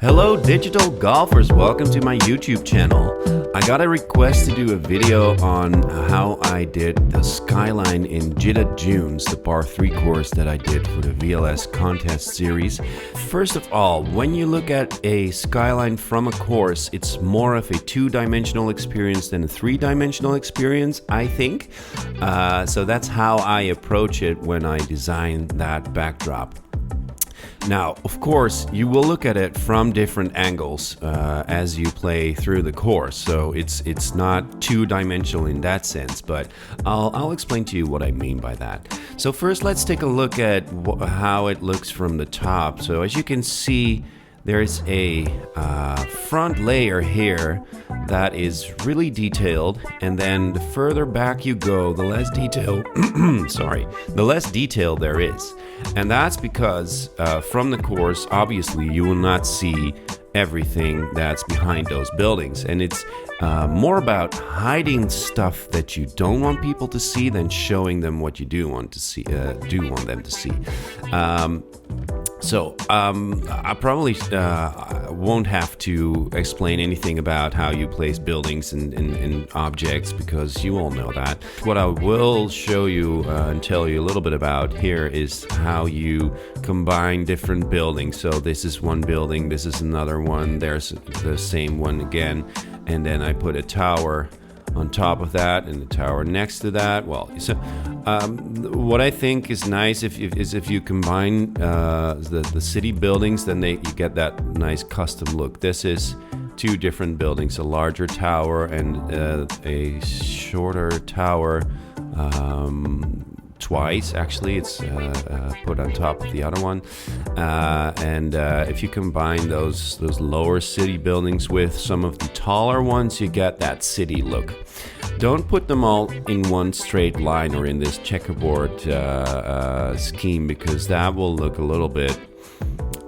Hello digital golfers, welcome to my YouTube channel. I got a request to do a video on how I did the Skyline in Jeddah Dunes, the par 3 course that I did for the VLS contest series. First of all, when you look at a Skyline from a course, it's more of a 2-dimensional experience than a 3-dimensional experience, I think. So that's how I approach it when I design that backdrop. Now, of course, you will look at it from different angles as you play through the course, so it's not two-dimensional in that sense, but I'll explain to you what I mean by that. So first, let's take a look at how it looks from the top. So as you can see, there's a front layer here that is really detailed, and then the further back you go, the less detail the less detail there is. And that's because from the course, obviously, you will not see everything that's behind those buildings, and it's more about hiding stuff that you don't want people to see than showing them what you do want them to see. So I probably won't have to explain anything about how you place buildings and objects, because you all know that. What I will show you and tell you a little bit about here is how you combine different buildings. So this is one building, this is another one, there's the same one again, and then I put a tower on top of that and the tower next to that. Well, so what I think is nice if you combine the city buildings, then you get that nice custom look. This is two different buildings, a larger tower and a shorter tower. Twice actually, it's put on top of the other one, and if you combine those lower city buildings with some of the taller ones, you get that city look. Don't put them all in one straight line or in this checkerboard scheme, because that will look a little bit,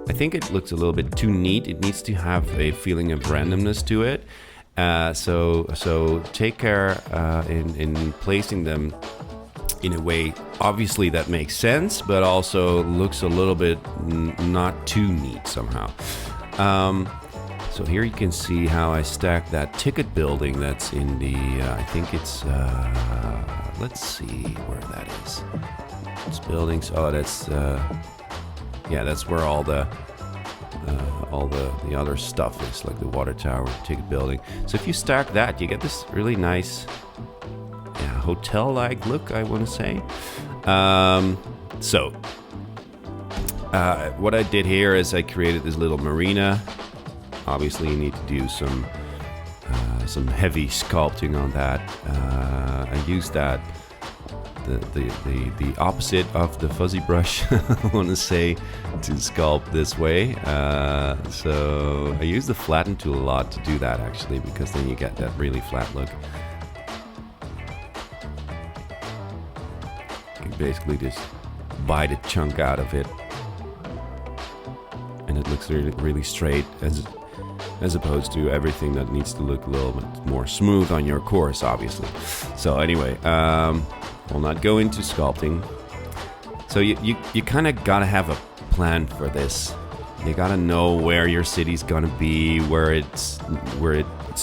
I think it looks a little bit too neat. It needs to have a feeling of randomness to it. So take care in placing them in a way, obviously, that makes sense, but also looks a little bit not too neat somehow. So here you can see how I stacked that ticket building that's in the, I think it's, let's see where that is. It's buildings, oh, that's, yeah, that's where all the other stuff is, like the water tower, ticket building. So if you stack that, you get this really nice hotel-like look, I want to say. So what I did here is I created this little marina. Obviously, you need to do some heavy sculpting on that. I used the opposite of the fuzzy brush, I want to say, to sculpt this way. So I use the flatten tool a lot to do that, actually, because then you get that really flat look. Basically just bite a chunk out of it, and it looks really, really straight, as opposed to everything that needs to look a little bit more smooth on your course, obviously. So anyway, we'll not go into sculpting. So you kind of gotta have a plan for this. You gotta know where your city's gonna be, where it's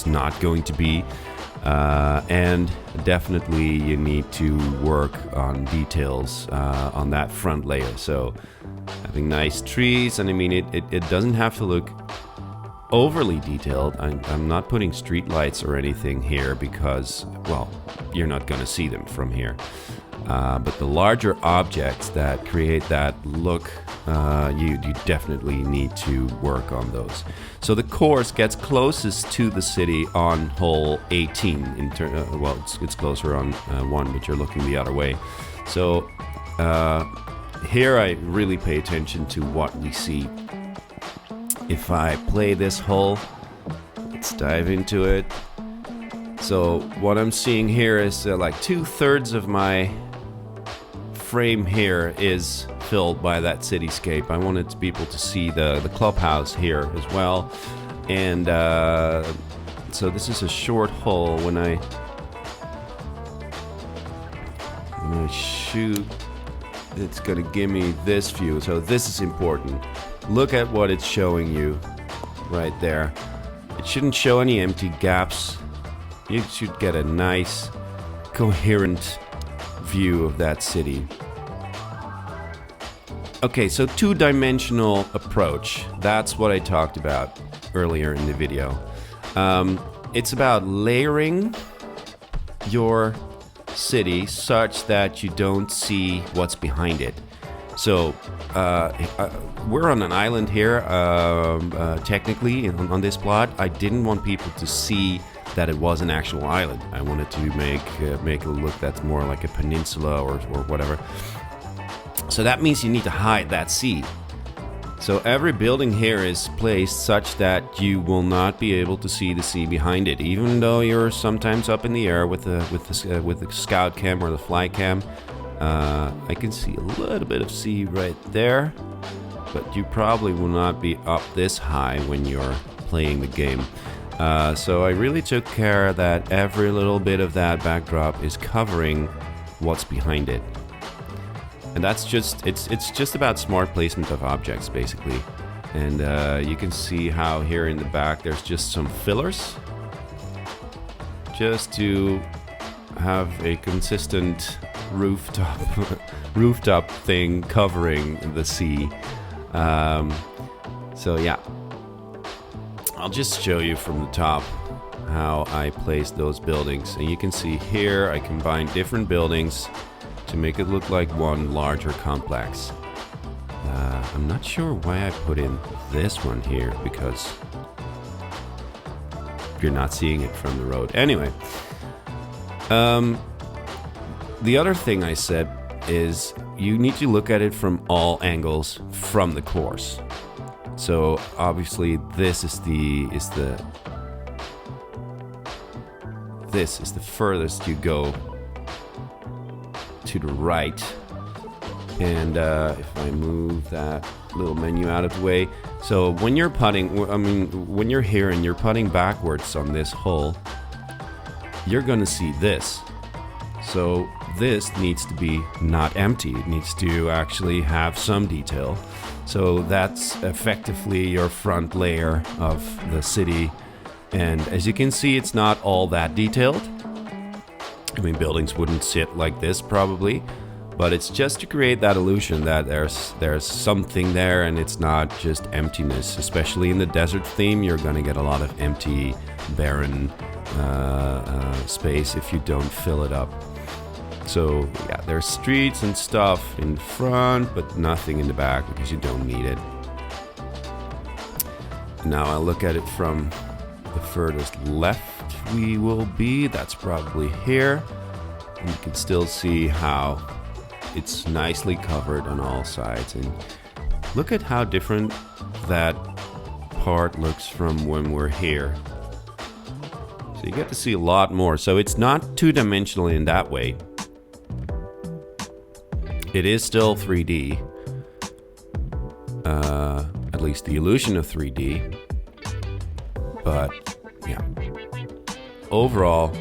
not going to be. And definitely you need to work on details on that front layer. So having nice trees, and I mean it doesn't have to look overly detailed. I'm not putting street lights or anything here because, well, you're not going to see them from here. But the larger objects that create that look, you definitely need to work on those. So the course gets closest to the city on hole 18. Well, it's closer on 1, but you're looking the other way. So here I really pay attention to what we see. If I play this hole, let's dive into it. So what I'm seeing here is like 2/3 of my frame here is filled by that cityscape. I wanted people to see the clubhouse here as well. And so this is a short hole. When I shoot, it's gonna give me this view. So this is important. Look at what it's showing you. right there. It shouldn't show any empty gaps. You should get a nice, coherent view of that city. Okay, so two-dimensional approach. That's what I talked about earlier in the video. It's about layering your city such that you don't see what's behind it. So we're on an island here, technically, on this plot. I didn't want people to see that it was an actual island. I wanted to make it look that's more like a peninsula or whatever. So that means you need to hide that sea. So every building here is placed such that you will not be able to see the sea behind it, even though you're sometimes up in the air with the scout cam or the fly cam. I can see a little bit of sea right there, but you probably will not be up this high when you're playing the game. So I really took care that every little bit of that backdrop is covering what's behind it. And that's just, it's just about smart placement of objects, basically. And you can see how here in the back there's just some fillers, just to have a consistent rooftop thing covering the sea. So yeah, I'll just show you from the top how I placed those buildings. And you can see here I combined different buildings to make it look like one larger complex. I'm not sure why I put in this one here, because you're not seeing it from the road. Anyway, the other thing I said is you need to look at it from all angles from the course. So obviously this is the furthest you go to the right. And if I move that little menu out of the way, so when you're putting, when you're here and you're putting backwards on this hole, you're gonna see this. So this needs to be not empty. It needs to actually have some detail. So that's effectively your front layer of the city. And as you can see, it's not all that detailed. I mean, buildings wouldn't sit like this probably, but it's just to create that illusion that there's something there and it's not just emptiness. Especially in the desert theme, you're gonna get a lot of empty, barren space if you don't fill it up. So yeah, there's streets and stuff in front, but nothing in the back because you don't need it. Now I look at it from the furthest left we will be. That's probably here. And you can still see how it's nicely covered on all sides. And look at how different that part looks from when we're here. So you get to see a lot more. So it's not two-dimensional in that way. It is still 3D, at least the illusion of 3D, but yeah. Overall,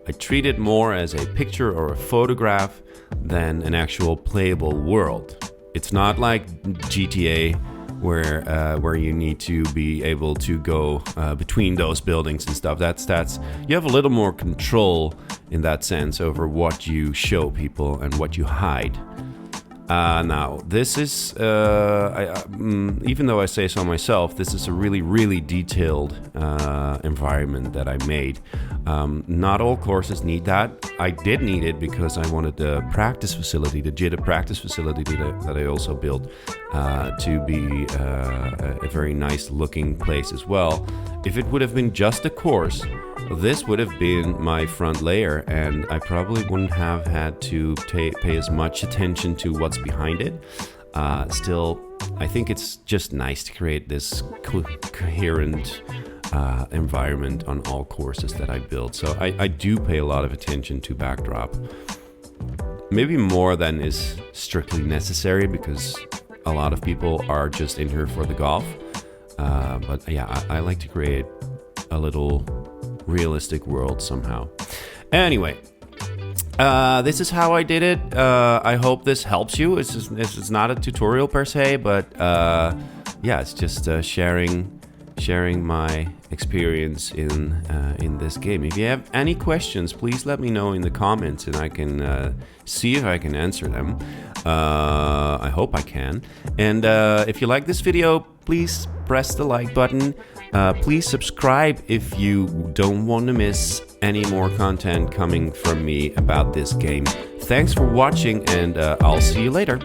I treat it more as a picture or a photograph than an actual playable world. It's not like GTA where you need to be able to go between those buildings and stuff. That's you have a little more control in that sense over what you show people and what you hide. Now, this is, even though I say so myself, this is a really, really detailed environment that I made. Not all courses need that. I did need it because I wanted the practice facility, the JITA practice facility that I also built to be a very nice looking place as well. If it would have been just a course, this would have been my front layer, and I probably wouldn't have had to pay as much attention to what's behind it. Still, I think it's just nice to create this coherent environment on all courses that I build. So I do pay a lot of attention to backdrop. Maybe more than is strictly necessary, because a lot of people are just in here for the golf. But yeah, I like to create a little realistic world somehow. Anyway, this is how I did it. I hope this helps you. It's not a tutorial per se, but yeah, it's just sharing sharing my experience in this game. If you have any questions, please let me know in the comments, and I can see if I can answer them. I hope I can. And if you like this video, please press the like button. Please subscribe if you don't want to miss any more content coming from me about this game. Thanks for watching, and I'll see you later.